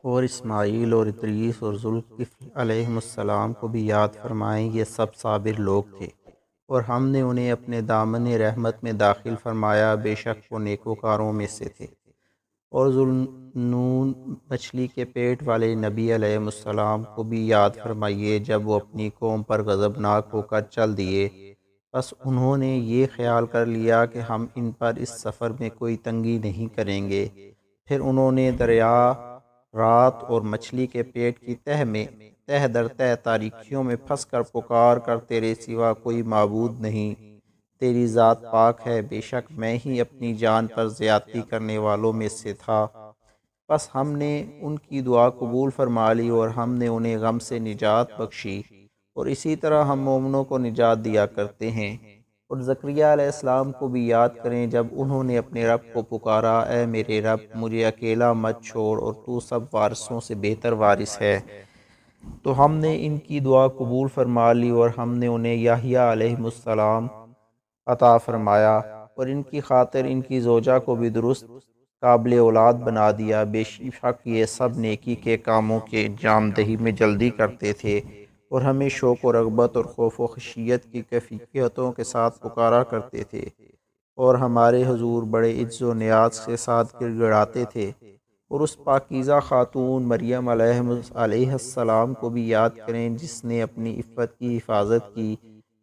اور اسماعیل اور ادریس اور ذوالکفل علیہم السلام کو بھی یاد فرمائیں، یہ سب صابر لوگ تھے اور ہم نے انہیں اپنے دامن رحمت میں داخل فرمایا، بے شک وہ نیکوکاروں میں سے تھے۔ اور ذوالنون مچھلی کے پیٹ والے نبی علیہ السلام کو بھی یاد فرمائیے، جب وہ اپنی قوم پر غضبناک ہو کر چل دیے، بس انہوں نے یہ خیال کر لیا کہ ہم ان پر اس سفر میں کوئی تنگی نہیں کریں گے، پھر انہوں نے دریا رات اور مچھلی کے پیٹ کی تہ میں تہ در تہ تاریکیوں میں پھنس کر پکار کر تیرے سوا کوئی معبود نہیں، تیری ذات پاک ہے، بے شک میں ہی اپنی جان پر زیادتی کرنے والوں میں سے تھا۔ بس ہم نے ان کی دعا قبول فرما لی اور ہم نے انہیں غم سے نجات بخشی، اور اسی طرح ہم مومنوں کو نجات دیا کرتے ہیں۔ اور زکریہ علیہ السلام کو بھی یاد کریں، جب انہوں نے اپنے رب کو پکارا، اے میرے رب مجھے اکیلا مت چھوڑ، اور تو سب وارثوں سے بہتر وارث ہے۔ تو ہم نے ان کی دعا قبول فرما لی اور ہم نے انہیں یحییٰ علیہ السلام عطا فرمایا، اور ان کی خاطر ان کی زوجہ کو بھی درست قابل اولاد بنا دیا، بے شک یہ سب نیکی کے کاموں کے انجام دہی میں جلدی کرتے تھے، اور ہمیں شوق و رغبت اور خوف و خشیت کی کیفیتوں کے ساتھ پکارا کرتے تھے، اور ہمارے حضور بڑے عجز و نیاز کے ساتھ گڑ گڑاتے تھے۔ اور اس پاکیزہ خاتون مریم علیہ السلام کو بھی یاد کریں، جس نے اپنی عفت کی حفاظت کی،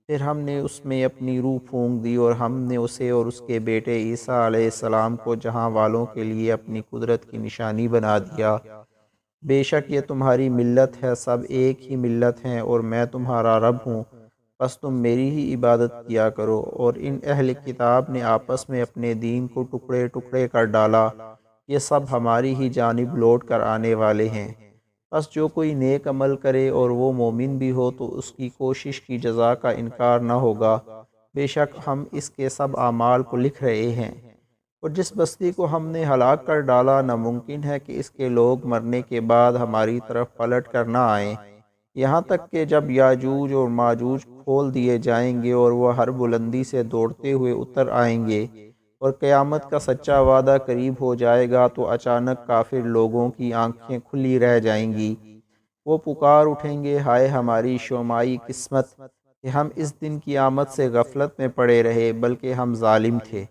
پھر ہم نے اس میں اپنی روح پھونک دی، اور ہم نے اسے اور اس کے بیٹے عیسیٰ علیہ السلام کو جہاں والوں کے لیے اپنی قدرت کی نشانی بنا دیا۔ بے شک یہ تمہاری ملت ہے، سب ایک ہی ملت ہیں، اور میں تمہارا رب ہوں، بس تم میری ہی عبادت کیا کرو۔ اور ان اہل کتاب نے آپس میں اپنے دین کو ٹکڑے ٹکڑے کر ڈالا، یہ سب ہماری ہی جانب لوٹ کر آنے والے ہیں۔ بس جو کوئی نیک عمل کرے اور وہ مومن بھی ہو تو اس کی کوشش کی جزا کا انکار نہ ہوگا، بے شک ہم اس کے سب اعمال کو لکھ رہے ہیں۔ اور جس بستی کو ہم نے ہلاک کر ڈالا، ناممکن ہے کہ اس کے لوگ مرنے کے بعد ہماری طرف پلٹ کر نہ آئیں، یہاں تک کہ جب یاجوج اور ماجوج کھول دیے جائیں گے اور وہ ہر بلندی سے دوڑتے ہوئے اتر آئیں گے، اور قیامت کا سچا وعدہ قریب ہو جائے گا، تو اچانک کافر لوگوں کی آنکھیں کھلی رہ جائیں گی، وہ پکار اٹھیں گے، ہائے ہماری شومائی قسمت کہ ہم اس دن کی آمد سے غفلت میں پڑے رہے، بلکہ ہم ظالم تھے۔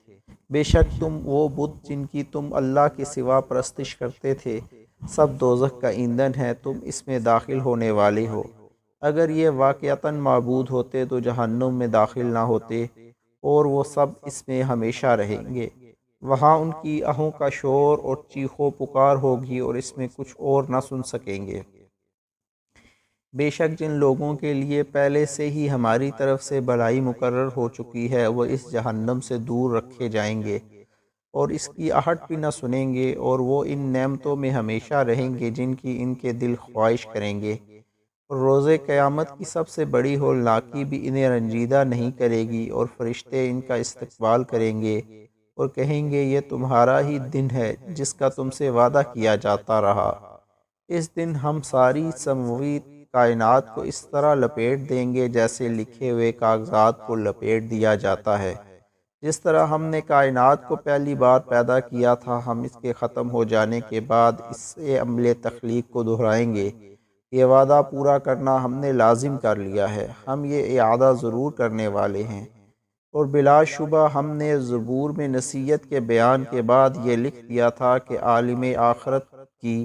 بے شک تم وہ بت جن کی تم اللہ کے سوا پرستش کرتے تھے، سب دوزخ کا ایندھن ہے، تم اس میں داخل ہونے والے ہو۔ اگر یہ واقعتاً معبود ہوتے تو جہنم میں داخل نہ ہوتے، اور وہ سب اس میں ہمیشہ رہیں گے، وہاں ان کی آہوں کا شور اور چیخو پکار ہوگی، اور اس میں کچھ اور نہ سن سکیں گے۔ بے شک جن لوگوں کے لیے پہلے سے ہی ہماری طرف سے بھلائی مقرر ہو چکی ہے، وہ اس جہنم سے دور رکھے جائیں گے اور اس کی آہٹ بھی نہ سنیں گے، اور وہ ان نعمتوں میں ہمیشہ رہیں گے جن کی ان کے دل خواہش کریں گے۔ اور روز قیامت کی سب سے بڑی ہولناکی بھی انہیں رنجیدہ نہیں کرے گی، اور فرشتے ان کا استقبال کریں گے اور کہیں گے، یہ تمہارا ہی دن ہے جس کا تم سے وعدہ کیا جاتا رہا۔ اس دن ہم ساری سماوی کائنات کو اس طرح لپیٹ دیں گے جیسے لکھے ہوئے کاغذات کو لپیٹ دیا جاتا ہے۔ جس طرح ہم نے کائنات کو پہلی بار پیدا کیا تھا، ہم اس کے ختم ہو جانے کے بعد اس عمل تخلیق کو دہرائیں گے۔ یہ وعدہ پورا کرنا ہم نے لازم کر لیا ہے، ہم یہ اعادہ ضرور کرنے والے ہیں۔ اور بلا شبہ ہم نے زبور میں نصیحت کے بیان کے بعد یہ لکھ دیا تھا کہ عالم آخرت کی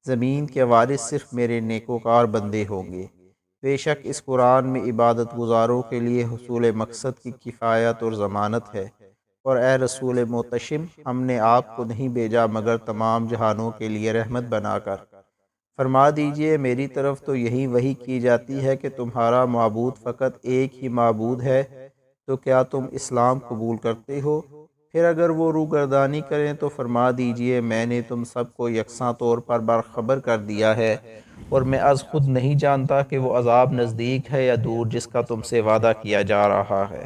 زمین کے وارث صرف میرے نیکوکار بندے ہوں گے۔ بے شک اس قرآن میں عبادت گزاروں کے لیے حصول مقصد کی کفایت اور ضمانت ہے، اور اے رسول محتشم، ہم نے آپ کو نہیں بھیجا مگر تمام جہانوں کے لیے رحمت بنا کر۔ فرما دیجئے میری طرف تو یہی وحی کی جاتی ہے کہ تمہارا معبود فقط ایک ہی معبود ہے، تو کیا تم اسلام قبول کرتے ہو؟ پھر اگر وہ روگردانی کریں تو فرما دیجئے میں نے تم سب کو یکساں طور پر باخبر کر دیا ہے، اور میں از خود نہیں جانتا کہ وہ عذاب نزدیک ہے یا دور جس کا تم سے وعدہ کیا جا رہا ہے۔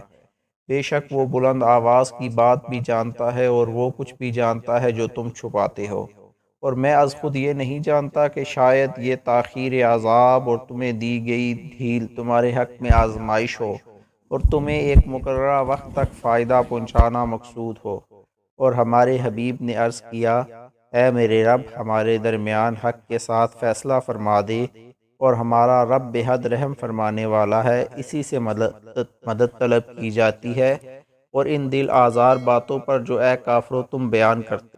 بے شک وہ بلند آواز کی بات بھی جانتا ہے اور وہ کچھ بھی جانتا ہے جو تم چھپاتے ہو، اور میں از خود یہ نہیں جانتا کہ شاید یہ تاخیر عذاب اور تمہیں دی گئی ڈھیل تمہارے حق میں آزمائش ہو، اور تمہیں ایک مقررہ وقت تک فائدہ پہنچانا مقصود ہو۔ اور ہمارے حبیب نے عرض کیا، اے میرے رب ہمارے درمیان حق کے ساتھ فیصلہ فرما دے، اور ہمارا رب بے حد رحم فرمانے والا ہے، اسی سے مدد طلب کی جاتی ہے، اور ان دل آزار باتوں پر جو اے کافرو تم بیان کرتے